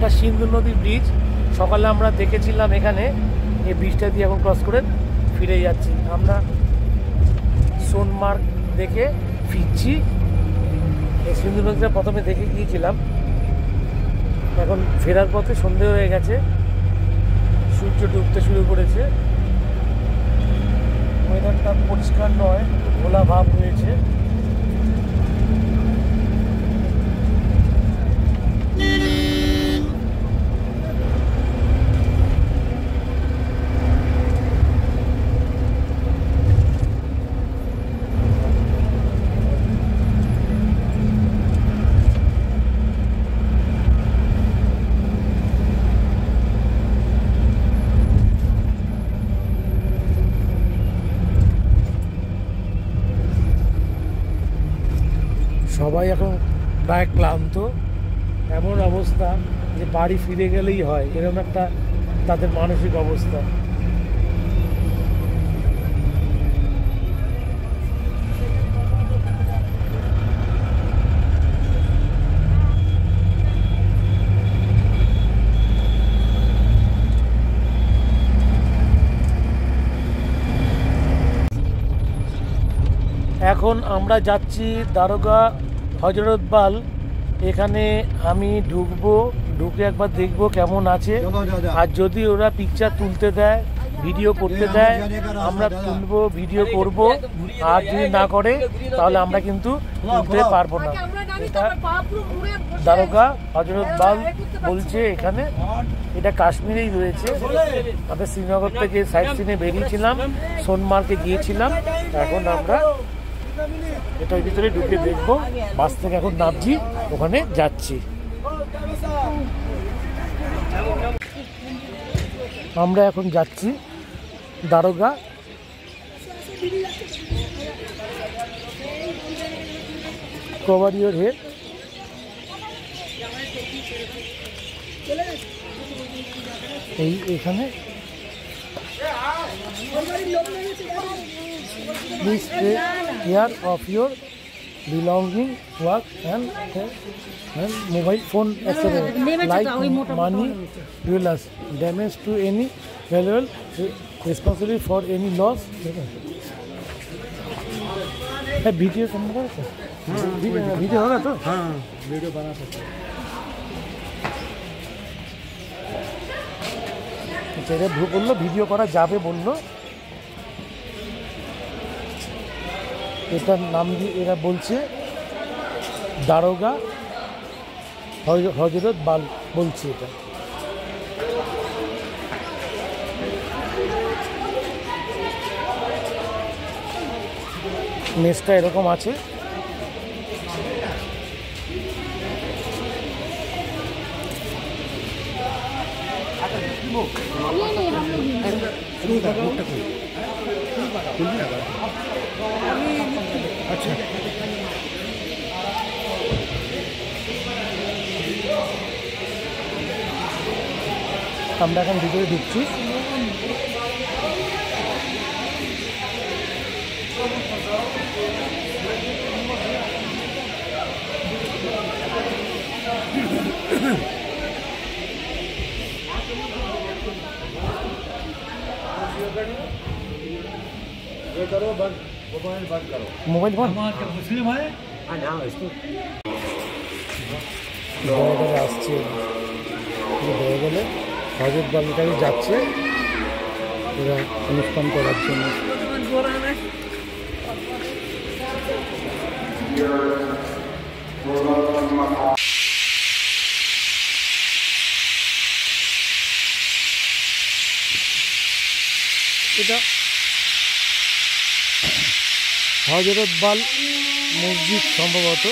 এটা সিন্ধু নদী ব্রিজ। সকালে আমরা দেখেছিলাম এখানে, এই ব্রিজটা দিয়ে এখন ক্রস করে ফিরে যাচ্ছি আমরা। সোনমার্গ দেখে ফিরছি। এই সিন্ধু নদীটা প্রথমে দেখে গিয়েছিলাম, এখন ফেরার পথে সন্ধে হয়ে গেছে, সূর্য ডুবতে শুরু করেছে। ওয়েদারটা পরিষ্কার নয়, ঘোলা ভাব রয়েছে। সবাই এখন প্রায় ক্লান্ত, এমন অবস্থা যে বাড়ি ফিরে গেলেই হয়, এরকম একটা তাদের মানসিক অবস্থা। এখন আমরা যাচ্ছি দারোগা হজরতবাল। এখানে আমি ঢুকবো, ঢুকে একবার দেখবো কেমন আছে, আর যদি ওরা পিকচার তুলতে দেয়, ভিডিও করতে দেয়, আমরা তুলবো, ভিডিও করব। আর যদি না করে তাহলে আমরা কিন্তু তুলতে পারবো না। এটা দারোগা হজরতবাল বলছে এখানে। এটা কাশ্মীরেই রয়েছে। আমরা শ্রীনগর থেকে সাইড সিনে বেরিয়েছিলাম, সোনমার্গে গিয়েছিলাম। এখন আমরা এটার ভিতরে ঢুকে দেখবো। বাস থেকে এখন নামছি, ওখানে যাচ্ছি। আমরা এখন যাচ্ছি দারোগা। Cover your head. এখানে please take care of your belonging, work and mobile phone etc. like money, jewelers, damage to any valuable, responsibility for any loss. Video करना पड़ता है, वीडियो होगा तो हाँ वीडियो बना सकते हैं। ছেড়ে বললো ভিডিও করা যাবে বললো। এটার নাম দিয়ে এরা বলছে দারোগা হজরতবাল বলছে। এটা মেসটা এরকম আছে। আচ্ছা আমরা এখন ভিতরে ঢুকছি। मोबाइल बंद मुस्लिम है আসছে হয়ে গেলে হজরত বালিকারি যাচ্ছে এরা অনুষ্ঠান করার জন্য। এটা হজরতবাল মসজিদ সম্ভবত,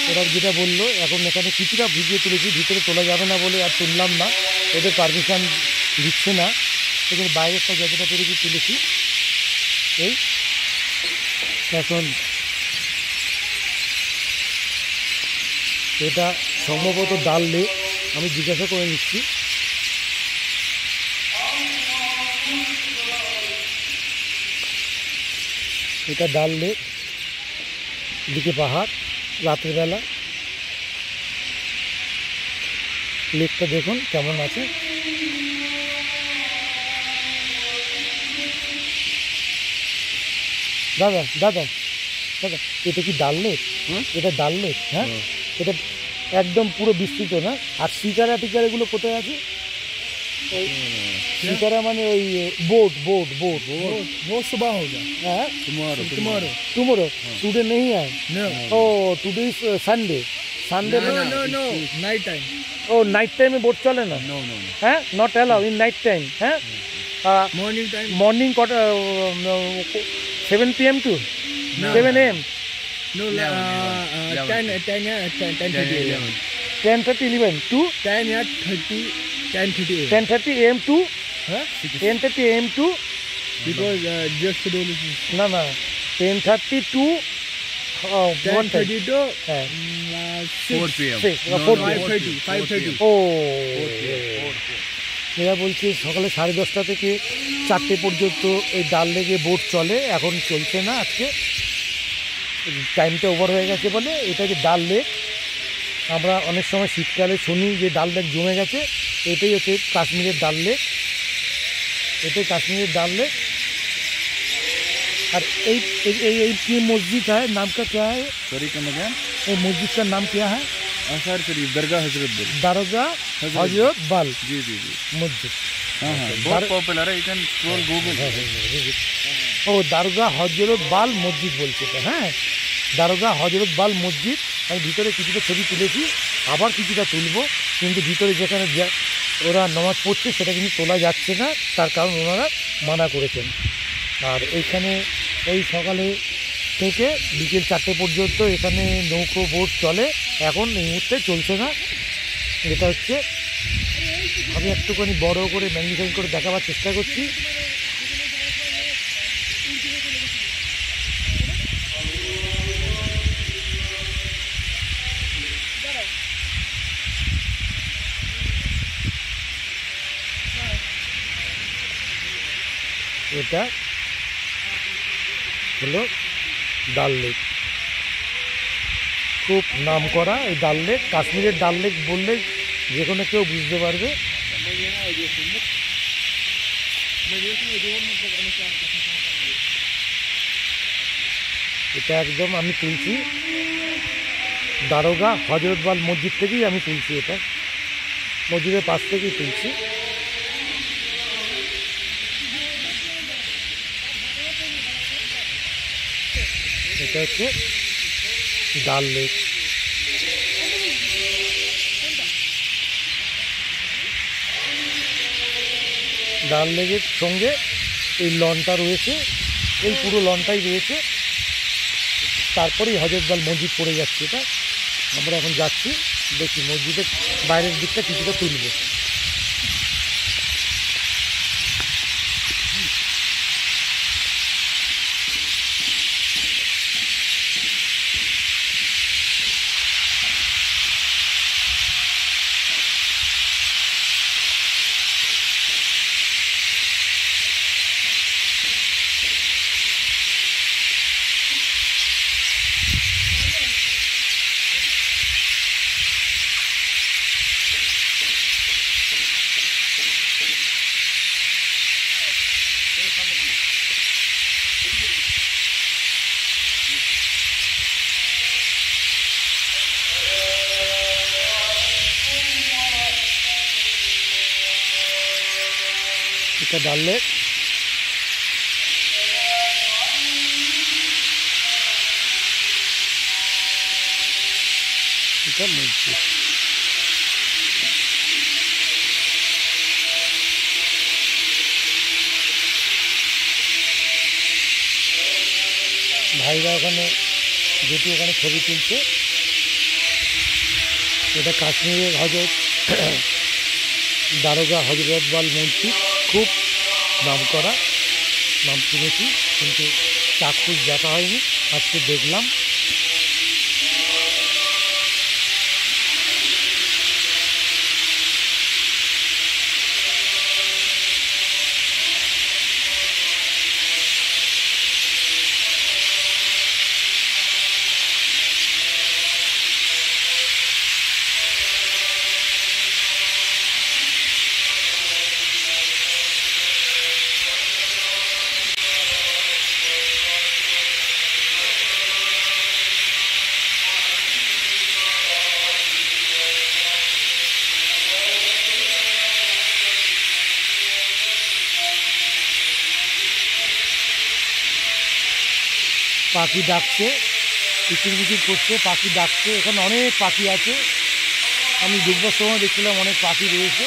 ওরা যেটা বললো। এখন এখানে কিছুটা ভিডিও তুলেছি, ভিতরে তোলা যাবে না বলে আর তুললাম না, ওদের পারমিশন দিচ্ছে না। এখানে বাইরের সব যতটা পেরেছি তুলেছি। এই এখন এটা সম্ভবত ডাল লেক, আমি জিজ্ঞাসা করে নিচ্ছি। এটা ডাল লেক, দিকে পাহাড়, রাতের বেলা লেকটা দেখুন কেমন আছে। দাদা দাদা দাদা এটা কি ডাল লেক? এটা ডাল লেক? হ্যাঁ, এটা একদম পুরো বিস্তৃত না? আর শিকারা টিকারাগুলো কোথায় আছে? শিকারা মানে ওই बोट बोट बोट वो सुबह होगा। हाँ टुमारो टुमारो टुडे नहीं है। No oh today is Sunday. Sunday no no no night time. Oh night time में बोट चले ना? नो नो হ্যাঁ, not allow in night time. হ্যাঁ, morning time. Morning 7 PM to 7 AM। No 10:30 11 to 10 या 30 10:30 10:30 AM to 10:30 AM to because just schedule is না না 10:30 to 10:30 to হ্যাঁ 4 p.m. 5:30 ও এরা বলছে সকালে 10:30 থেকে 4টে পর্যন্ত এই ডাল লেগে বোট চলে। এখন চলছে না, আজকে টাইমটা ওভার হয়ে গেছে বলে। এটা যে ডাল লেক, আমরা অনেক সময় শীতকালে শুনি যে ডাল লেক জমে গেছে। এটাই হচ্ছে কাশ্মীরের ডাল লেক, এটাই কাশ্মীরের ডাল লেক। और ये मस्जिद है, नाम का क्या है? Sorry come again. ये मस्जिद का नाम क्या है? अंसार शरीफ दरगाह हजरत बल। दरगाह हजरत बल। जी जी जी मस्जिद हाँ हाँ बहुत पॉपुलर है, यू कैन स्क्रॉल गूगल। ও দারোগা হজরত বাল মসজিদ বলছে তো। হ্যাঁ, দারোগা হজরত বাল মসজিদ। আমি ভিতরে কিছুটা ছবি তুলেছি, আবার কিছুটা তুলবো, কিন্তু ভিতরে যেখানে ওরা নামাজ পড়ছে সেটা কিন্তু তোলা যাচ্ছে না, তার কারণ ওনারা মানা করেছেন। আর এইখানে ওই সকালে থেকে বিকেল 4টে পর্যন্ত এখানে নৌকো বোট চলে। এখন এই মুহূর্তে চলছে না। এটা হচ্ছে, আমি একটুখানি বড় করে ম্যাগনিফাই করে দেখাবার চেষ্টা করছি। এটা হলো ডাল লেক, খুব নাম করা এই ডাল লেক। কাশ্মীরের ডাল লেক বললে যে কোনো কেউ বুঝতে পারবে। এটা একদম আমি তুলছি দারোগা হজরতবাল মসজিদ থেকেই আমি তুলছি, এটা মসজিদের পাশ থেকেই তুলছি। এটা হচ্ছে ডাল লেক। ডাল লেকের সঙ্গে এই লনটা রয়েছে, এই পুরো লনটাই রয়েছে। তারপরেই হজরতবাল মসজিদ পড়ে যাচ্ছে। এটা আমরা এখন যাচ্ছি, দেখি মসজিদের বাইরের দিকটা কিছুটা তুলব। এটা ডাল লেক। এটা মসজিদ। ভাইরা ওখানে যেটি ওখানে ছবি তুলছে, এটা কাশ্মীরের হজরত দারোগা হজরতবাল মসজিদ, খুব নাম করা, নাম শুনেছি কিন্তু চাক্ষুষ দেখা হয়নি, আজকে দেখলাম। পাখি ডাকছে, কিচির মিচির করছে, পাখি ডাকছে। এখানে অনেক পাখি আছে, আমি ঢুকবার সময় দেখছিলাম অনেক পাখি রয়েছে।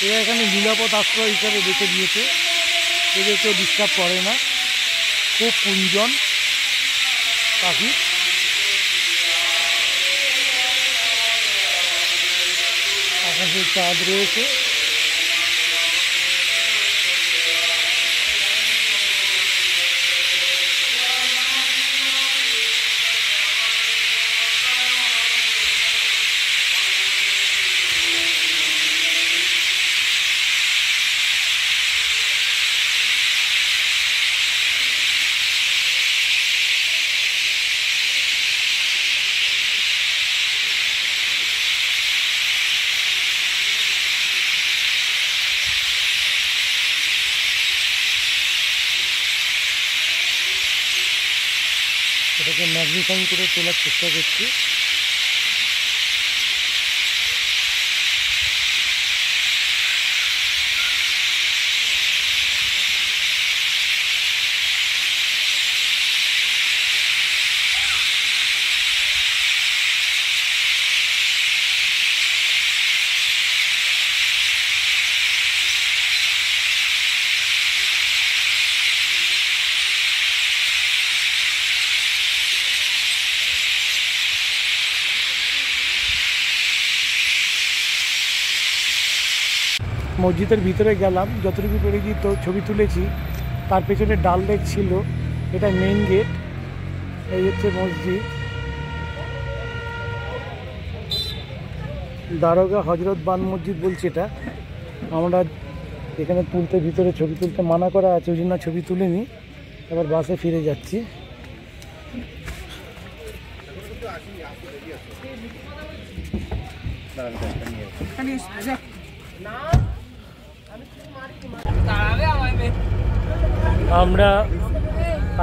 এরা এখানে নিরাপদ আশ্রয় হিসাবে বেছে দিয়েছে, এদের কেউ ডিস্টার্ব করে না। খুব কুঞ্জন পাখি। আকাশে চাঁদ রয়েছে। এটাকে ম্যাগনিফাইং করে তোলার চেষ্টা করছি। মসজিদের ভিতরে গেলাম, যতটুকু পেরেছি তো ছবি তুলেছি। তার পেছনে ডাল লেক ছিল, এটা মেইন গেট। এই হচ্ছে মসজিদ, দারোগা হজরত বান মসজিদ বলছে এটা। আমরা এখানে তুলতে, ভিতরে ছবি তুলতে মানা করা আছে, ওই জন্য ছবি তুলিনি। এবার বাসে ফিরে যাচ্ছি। আমরা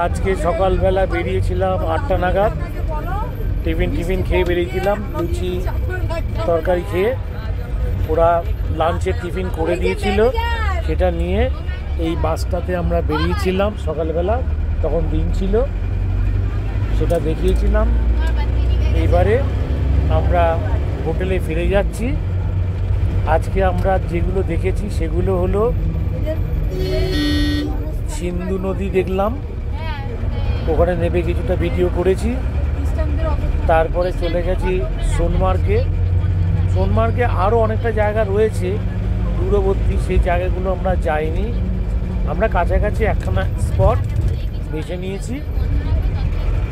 আজকে সকালবেলা বেরিয়েছিলাম 8টা নাগাদ। টিফিন খেয়ে বেরিয়েছিলাম, লুচি তরকারি খেয়ে। ওরা লাঞ্চের টিফিন করে দিয়েছিল, সেটা নিয়ে এই বাসটাতে আমরা বেরিয়েছিলাম সকালবেলা। তখন দিন ছিল, সেটা দেখিয়েছিলাম। এইবারে আমরা হোটেলে ফিরে যাচ্ছি। আজকে আমরা যেগুলো দেখেছি সেগুলো হলো সিন্ধু নদী দেখলাম, ওখানে নেমে কিছুটা ভিডিও করেছি। তারপরে চলে গেছি সোনমার্গে। সোনমার্গে আরও অনেকটা জায়গা রয়েছে দূরবর্তী, সেই জায়গাগুলো আমরা যাইনি। আমরা কাছাকাছি একখানা স্পট বেছে নিয়েছি,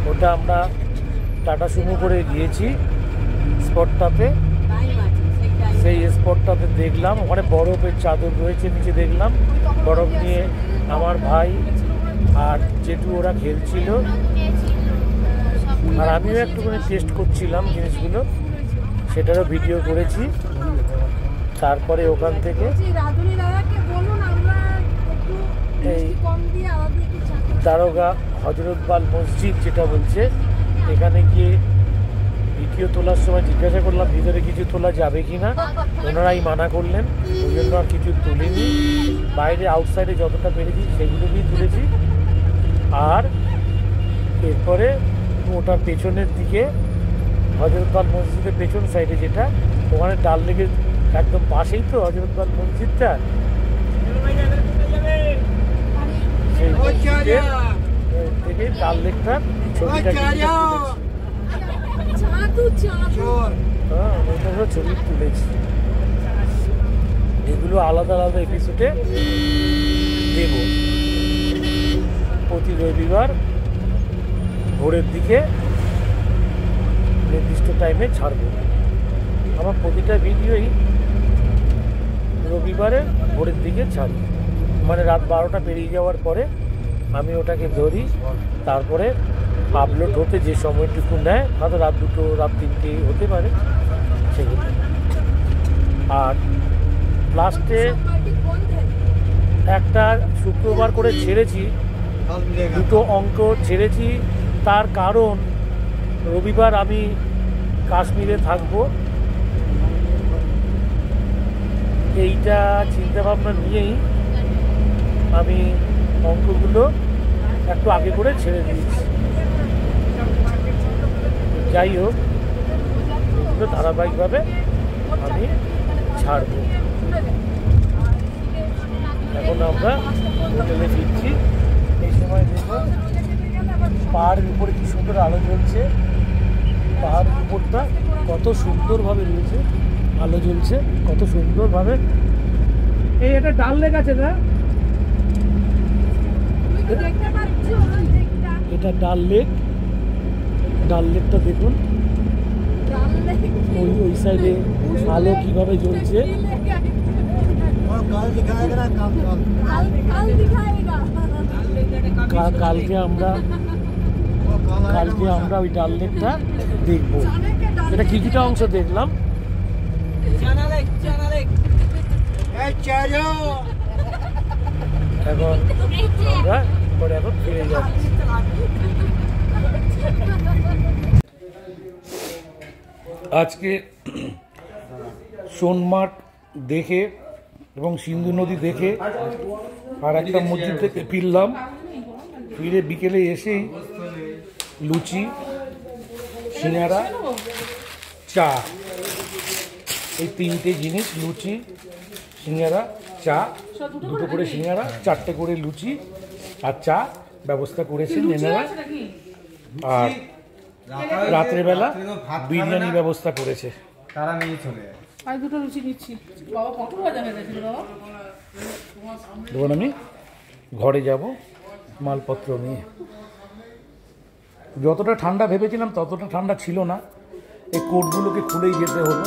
ওটা আমরা টাটা সুমো করে গিয়েছি স্পটটাতে। সেই স্পটটাতে দেখলাম ওখানে বরফের চাদর রয়েছে, নিচে দেখলাম বরফ নিয়ে আমার ভাই আর জেঠু ওরা খেলছিল, আর আমিও একটুখানি টেস্ট করছিলাম জিনিসগুলো, সেটারও ভিডিও করেছি। তারপরে ওখান থেকে এই দারোগা হজরতবাল মসজিদ যেটা বলছে, এখানে গিয়ে ভিডিও তোলার সময় জিজ্ঞাসা করলাম ভিতরে কিছু তোলা যাবে কি না, ওনারাই মানা করলেন, ওই জন্য আর কিছু তুলিনি। বাইরে আউটসাইডে যতটা পেরেছি সেগুলোকেই তুলেছি। আর এরপরে ওটার পেছনের দিকে হজরতবাল মসজিদের পেছন সাইডে যেটা, ওখানে ডাল লেকের একদম পাশেই তো হজরতবাল মসজিদটা, সেই মসজিদের থেকে ডাল লেকটার ছবিটা ছবি তুলেছি। এগুলো আলাদা আলাদা এপিসোডে দেব। প্রতি রবিবার ভোরের দিকে নির্দিষ্ট টাইমে ছাড়ব। আমার প্রতিটা ভিডিওই রবিবারে ভোরের দিকে ছাড়ি, মানে রাত 12টা পেরিয়ে যাওয়ার পরে আমি ওটাকে ধরি। তারপরে আপলোড হতে যে সময়টুকু নেয়, হয়তো রাত 2টো রাত 3টে হতে পারে সেগুলো। আর লাস্টে একটা শুক্রবার করে ছেড়েছি, 2টো অঙ্ক ছেড়েছি। তার কারণ রবিবার আমি কাশ্মীরে থাকবো, এইটা চিন্তাভাবনা নিয়েই আমি অঙ্কগুলো একটু আগে করে ছেড়ে দিয়েছি। যাই হোক, এগুলো ধারাবাহিকভাবে আমি ছাড়ব। এখন আমরা হোটেলে ফিরছি। এই সময় দেখো পাহাড়ের উপরে কি সুন্দর আলো জ্বলছে, পাহাড়ের উপরটা কত সুন্দরভাবে রয়েছে, আলো জ্বলছে কত সুন্দরভাবে। এই এটা ডাল লেক আছে না, এটা ডাল লেক। ডাল লেকটা দেখুন, ওই সাইডে আলো কিভাবে জ্বলছে। কালকে আমরা ওই ডাল লেকটা দেখবো। এটা কিছুটা অংশ দেখলাম। এখন আমরা এখন ফিরে যাচ্ছি। আজকে সোনমার্গ দেখে এবং সিন্ধু নদী দেখে আর একটা মসজিদ থেকে ফিরলাম। ফিরে বিকেলে এসেই লুচি, সিঙ্গারা, চা, এই তিনটে জিনিস, লুচি, সিঙ্গারা, চা, দুটো করে সিঙ্গারা, 4টে করে লুচি আর চা ব্যবস্থা করেছেন এনারা। আর রাত্রেবেলা বিরিয়ানি ব্যবস্থা করেছে। তারা নিয়ে চলে যায়। আর দুটো লুচি নিচ্ছি বাবা, কত বাজে হয়ে গেছিল বাবা। তখন আমি ঘরে যাব মালপত্র নিয়ে। যতটা ঠান্ডা ভেবেছিলাম ততটা ঠান্ডা ছিল না। এই কোটগুলোকে খুলেই যেতে হলো।